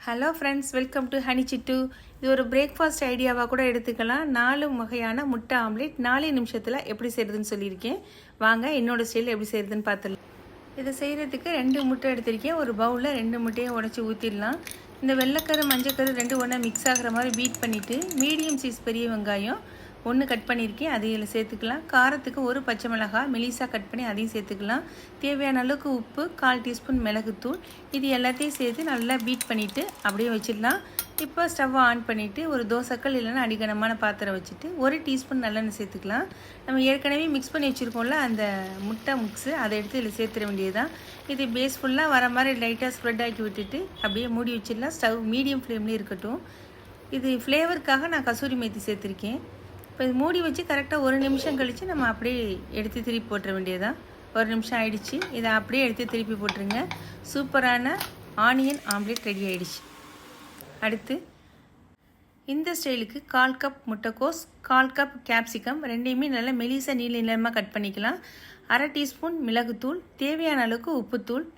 Hello friends, welcome to honey Chittu. இது ஒரு breakfast ஐடியாவாக கூட எடுத்துக்கலாம். 4 வகையான முட்டை ஆம்லேட் 4 நிமிஷத்தில் எப்படி செய்கிறதுன்னு சொல்லியிருக்கேன். வாங்க என்னோடய ஸ்டைல் எப்படி செய்கிறதுன்னு பார்த்துடலாம். இதை செய்கிறதுக்கு 2 முட்டை எடுத்திருக்கேன். ஒரு பவுலில் 2 முட்டையை உடச்சி ஊற்றிடலாம். இந்த வெள்ளைக்கரு மஞ்சக்கரு 2 ஒன்றா மிக்ஸ் ஆகிற மாதிரி பீட் பண்ணிவிட்டு மீடியம் சைஸ் பெரிய வெங்காயம் 1 கட் பண்ணியிருக்கேன், அதையும் சேர்த்துக்கலாம். காரத்துக்கு 1 பச்சை மிளகாய் மெலிசாக கட் பண்ணி அதையும் சேர்த்துக்கலாம். தேவையான அளவுக்கு உப்பு, 1/4 டீஸ்பூன் மிளகுத்தூள், இது எல்லாத்தையும் சேர்த்து நல்லா பீட் பண்ணிவிட்டு அப்படியே வச்சிடலாம். இப்போ ஸ்டவ்வை ஆன் பண்ணிவிட்டு ஒரு தோசைக்கல் இல்லைன்னா அடிகனமான பாத்திரம் வச்சுட்டு 1 டீஸ்பூன் நல்லெண்ணெய் சேர்த்துக்கலாம். நம்ம ஏற்கனவே மிக்ஸ் பண்ணி வச்சுருக்கோம்ல அந்த முட்டை மிக்ஸு, அதை எடுத்து இதில் சேர்த்துட வேண்டியதுதான். இது பேஸ் ஃபுல்லாக வர மாதிரி லைட்டாக ஸ்ப்ரெட் ஆக்கி விட்டுட்டு அப்படியே மூடி வச்சிடலாம். ஸ்டவ் மீடியம் ஃப்ளேம்லேயே இருக்கட்டும். இது ஃப்ளேவருக்காக நான் கசூரி மேத்தி சேர்த்துருக்கேன். இப்போ இது மூடி வச்சு கரெக்டாக 1 நிமிஷம் கழித்து நம்ம அப்படியே எடுத்து திருப்பி போட்டுற வேண்டியதான். 1 நிமிஷம் ஆயிடுச்சு. இதை அப்படியே எடுத்து திருப்பி போட்டுருங்க. சூப்பரான ஆனியன் ஆம்லேட் ரெடி ஆகிடுச்சு. அடுத்து இந்த ஸ்டைலுக்கு 1/4 கப் முட்டைக்கோஸ், 1/4 கப் கேப்சிகம் ரெண்டையுமே நல்லா மெலிசாக நீள நீளமாக கட் பண்ணிக்கலாம். 1/2 டீஸ்பூன் மிளகுத்தூள், தேவையான அளவுக்கு உப்புத்தூள்,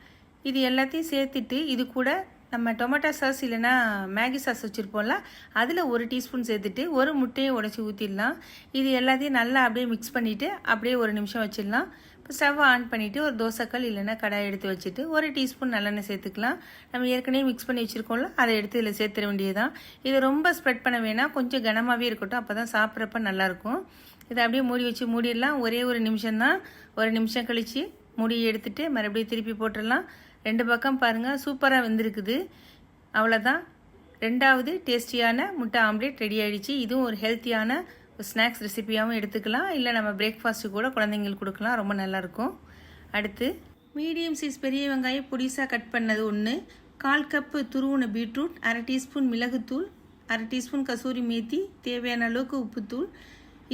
இது எல்லாத்தையும் சேர்த்துட்டு இது கூட நம்ம டொமேட்டோ சாஸ் இல்லைன்னா மேகி சாஸ் வச்சுருப்போம்ல, அதில் 1 டீஸ்பூன் சேர்த்துட்டு 1 முட்டையை உடச்சி ஊற்றிடலாம். இது எல்லாத்தையும் நல்லா அப்படியே மிக்ஸ் பண்ணிவிட்டு அப்படியே 1 நிமிஷம் வச்சிடலாம். இப்போ ஸ்டவ் ஆன் பண்ணிவிட்டு ஒரு தோசைக்கல் இல்லைன்னா கடாய் எடுத்து வச்சுட்டு 1 டீஸ்பூன் நல்லெண்ணெய் சேர்த்துக்கலாம். நம்ம ஏற்கனவே மிக்ஸ் பண்ணி வச்சுருக்கோம்ல, அதை எடுத்து இதில் சேர்த்துட வேண்டியதுதான். இதை ரொம்ப ஸ்ப்ரெட் பண்ண வேணாம், கொஞ்சம் கனமாகவே இருக்கட்டும், அப்போ தான் சாப்பிட்றப்ப நல்லாயிருக்கும். இதை அப்படியே மூடி வச்சு மூடிடலாம். ஒரே 1 நிமிஷம்தான். 1 நிமிஷம் கழித்து மூடி எடுத்துகிட்டு மறுபடியும் திருப்பி போட்டுடலாம். 2 பக்கம் பாருங்கள், சூப்பராக வெந்திருக்குது. அவ்வளோதான், 2வது டேஸ்டியான முட்டை ஆம்லேட் ரெடி ஆகிடுச்சு. இதுவும் ஒரு ஹெல்த்தியான ஸ்நாக்ஸ் ரெசிபியாகவும் எடுத்துக்கலாம், இல்லை நம்ம பிரேக்ஃபாஸ்ட்டு கூட குழந்தைங்களுக்கு கொடுக்கலாம், ரொம்ப நல்லாயிருக்கும். அடுத்து மீடியம் சைஸ் பெரிய வெங்காயம் பொடிசாக கட் பண்ணது 1, 1/4 கப்பு துருவின பீட்ரூட், 1/2 டீஸ்பூன் மிளகுத்தூள், 1/2 டீஸ்பூன் கசூரி மேத்தி, தேவையான அளவுக்கு உப்புத்தூள்,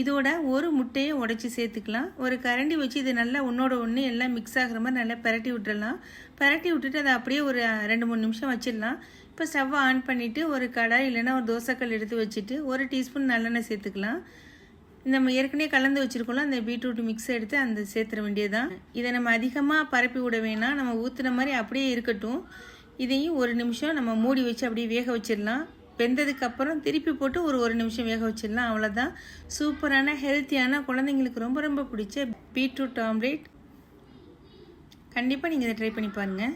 இதோட 1 முட்டையை உடச்சி சேர்த்துக்கலாம். ஒரு கரண்டி வச்சு இது நல்லா ஒன்றோட ஒன்று எல்லாம் மிக்ஸ் ஆகிற மாதிரி நல்லா பரட்டி விட்டுடலாம். பரட்டி விட்டுட்டு அதை அப்படியே ஒரு 2-3 நிமிஷம் வச்சிடலாம். இப்போ ஸ்டவ்வை ஆன் பண்ணிவிட்டு ஒரு கடாய் இல்லைன்னா ஒரு தோசைக்கல் எடுத்து வச்சுட்டு 1 டீஸ்பூன் நல்லெண்ணெய் சேர்த்துக்கலாம். நம்ம ஏற்கனவே கலந்து வச்சுருக்கோம்ல அந்த பீட்ரூட் மிக்ஸ் எடுத்து அந்த சேர்த்துட வேண்டியதுதான். இதை நம்ம அதிகமாக பரப்பி விட வேணாம், நம்ம ஊற்றுன மாதிரி அப்படியே இருக்கட்டும். இதையும் 1 நிமிஷம் நம்ம மூடி வச்சு அப்படியே வேக வச்சிடலாம். வெந்ததுக்கப்புறம் திருப்பி போட்டு ஒரு 1 நிமிஷம் வேக வச்சிடலாம். அவ்வளோதான், சூப்பரான ஹெல்த்தியான குழந்தைங்களுக்கு ரொம்ப ரொம்ப பிடிச்ச பீட்ரூட் ஆம்லேட். கண்டிப்பாக நீங்கள் இதை ட்ரை பண்ணி பாருங்கள்.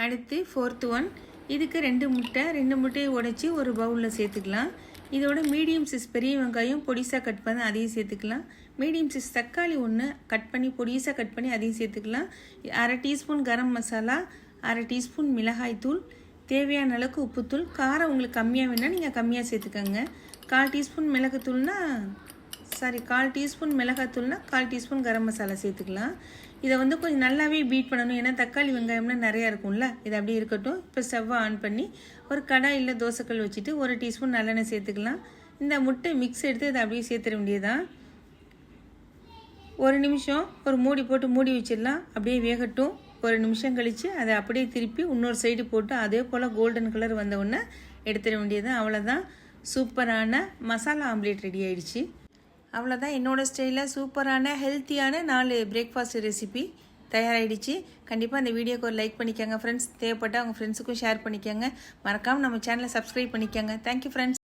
அடுத்து 4th ஒன், இதுக்கு 2 முட்டை, 2 முட்டையை உடச்சி ஒரு பவுலில் சேர்த்துக்கலாம். இதோட மீடியம் சைஸ் பெரிய வெங்காயம் பொடிசாக கட் பண்ணி அதையும் சேர்த்துக்கலாம். மீடியம் சைஸ் தக்காளி 1 கட் பண்ணி பொடிசாக கட் பண்ணி அதையும் சேர்த்துக்கலாம். 1/2 டீஸ்பூன் கரம் மசாலா, 1/2 டீஸ்பூன் மிளகாய்த்தூள், தேவையான அளவுக்கு உப்புத்தூள். காரம் உங்களுக்கு கம்மியாக வேணால் நீங்கள் கம்மியாக சேர்த்துக்கோங்க. 1/4 teaspoon மிளகுத்தூள்னா 1/4 teaspoon மிளகாத்தூள்னா 1/4 teaspoon garam masala சேர்த்துக்கலாம். இதை கொஞ்சம் நல்லாவே பீட் பண்ணணும், ஏன்னா தக்காளி வெங்காயம்லாம் நிறையா இருக்கும்ல. இது அப்படியே இருக்கட்டும். இப்போ ஸ்டவ்வை ஆன் பண்ணி ஒரு கடாய் இல்லை தோசைக்கல் வச்சுட்டு 1 டீஸ்பூன் நல்லெண்ணெய் சேர்த்துக்கலாம். இந்த முட்டை மிக்ஸ் எடுத்து இதை அப்படியே சேர்த்துட வேண்டியதுதான். 1 நிமிஷம் ஒரு மூடி போட்டு மூடி வச்சிடலாம், அப்படியே வேகட்டும். 1 நிமிஷம் கழித்து அதை அப்படியே திருப்பி இன்னொரு சைடு போட்டு அதே போல் கோல்டன் கலர் வந்த உடனே எடுத்துட வேண்டியது. அவ்வளோதான், சூப்பரான மசாலா ஆம்லேட் ரெடி ஆகிடுச்சு. அவ்வளோதான், என்னோடய ஸ்டைலில் சூப்பரான ஹெல்த்தியான 4 பிரேக்ஃபாஸ்ட் ரெசிபி தயாராகிடுச்சு. கண்டிப்பாக அந்த வீடியோக்கு ஒரு லைக் பண்ணிக்கோங்க ஃப்ரெண்ட்ஸ். தேவைப்பட்டால் உங்கள் ஃப்ரெண்ட்ஸுக்கும் ஷேர் பண்ணிக்கோங்க. மறக்காமல் நம்ம சேனலை சப்ஸ்கிரைப் பண்ணிக்கோங்க. Thank you friends.